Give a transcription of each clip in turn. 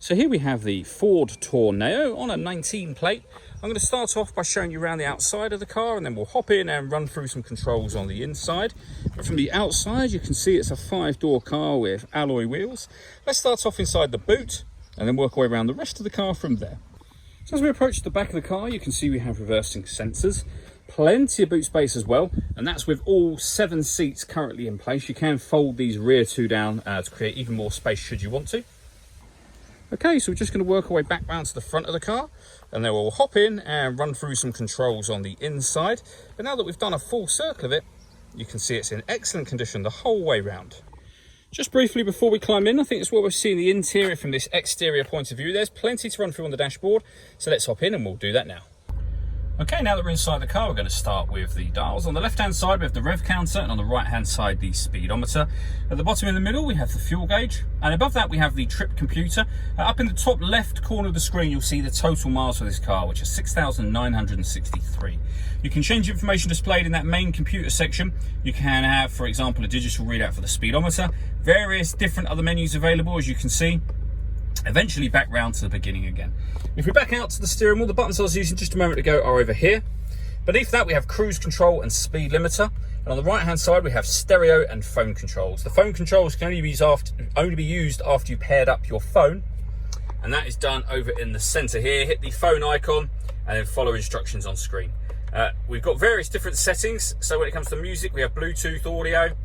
So here we have the Ford Tourneo on a 19 plate. I'm going to start off by showing you around the outside of the car, and then we'll hop in and run through some controls on the inside. But from the outside, you can see it's a 5-door car with alloy wheels. Let's start off inside the boot and then work our way around the rest of the car from there. So as we approach the back of the car, you can see we have reversing sensors. Plenty of boot space as well, and that's with all 7 seats currently in place. You can fold these rear 2 down to create even more space should you want to. Okay, so we're just going to work our way back round to the front of the car, and then we'll hop in and run through some controls on the inside. But now that we've done a full circle of it, you can see it's in excellent condition the whole way round. Just briefly before we climb in, I think it's what we're seeing the interior from this exterior point of view. There's plenty to run through on the dashboard, so let's hop in and we'll do that now. Okay, now that we're inside the car, we're going to start with the dials. On the left-hand side, we have the rev counter, and on the right-hand side, the speedometer. At the bottom in the middle, we have the fuel gauge, and above that, we have the trip computer. Up in the top left corner of the screen, you'll see the total miles for this car, which is 6,963. You can change the information displayed in that main computer section. You can have, for example, a digital readout for the speedometer, various different other menus available, as you can see. Eventually back round to the beginning again. If we back out to the steering wheel, the buttons I was using just a moment ago are over here. Beneath that we have cruise control and speed limiter, and on the right hand side we have stereo and phone controls. The phone controls can only be used after you paired up your phone, and that is done over in the center here. Hit the phone icon and then follow instructions on screen. We've got various different settings. So when it comes to music, we have Bluetooth audio,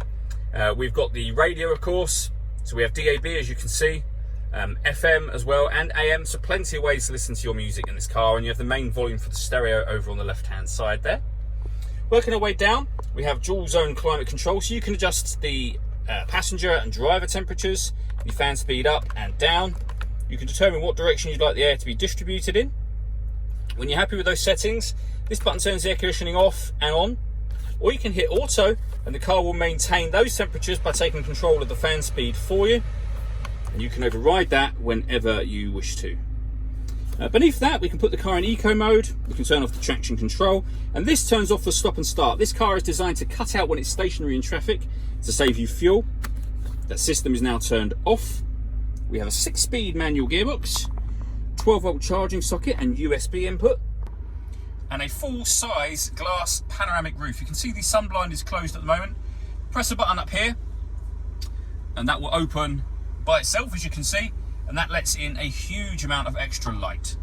we've got the radio, of course, so we have DAB, as you can see, FM as well, and AM, so plenty of ways to listen to your music in this car. And you have the main volume for the stereo over on the left hand side there. Working our way down, we have dual zone climate control, so you can adjust the passenger and driver temperatures, the fan speed up and down. You can determine what direction you'd like the air to be distributed in. When you're happy with those settings, this button turns the air conditioning off and on, or you can hit auto and the car will maintain those temperatures by taking control of the fan speed for you. And you can override that whenever you wish to. Beneath that, we can put the car in eco mode. We can turn off the traction control, and this turns off the stop and start. This car is designed to cut out when it's stationary in traffic to save you fuel. That system is now turned off. We have a 6-speed manual gearbox, 12-volt charging socket and USB input, and a full-size glass panoramic roof. You can see the sunblind is closed at the moment. Press a button up here, and that will open by itself, as you can see, and that lets in a huge amount of extra light.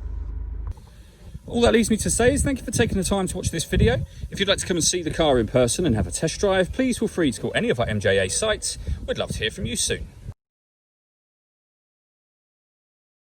All that leaves me to say is thank you for taking the time to watch this video. If you'd like to come and see the car in person and have a test drive, please feel free to call any of our MJA sites. We'd love to hear from you soon.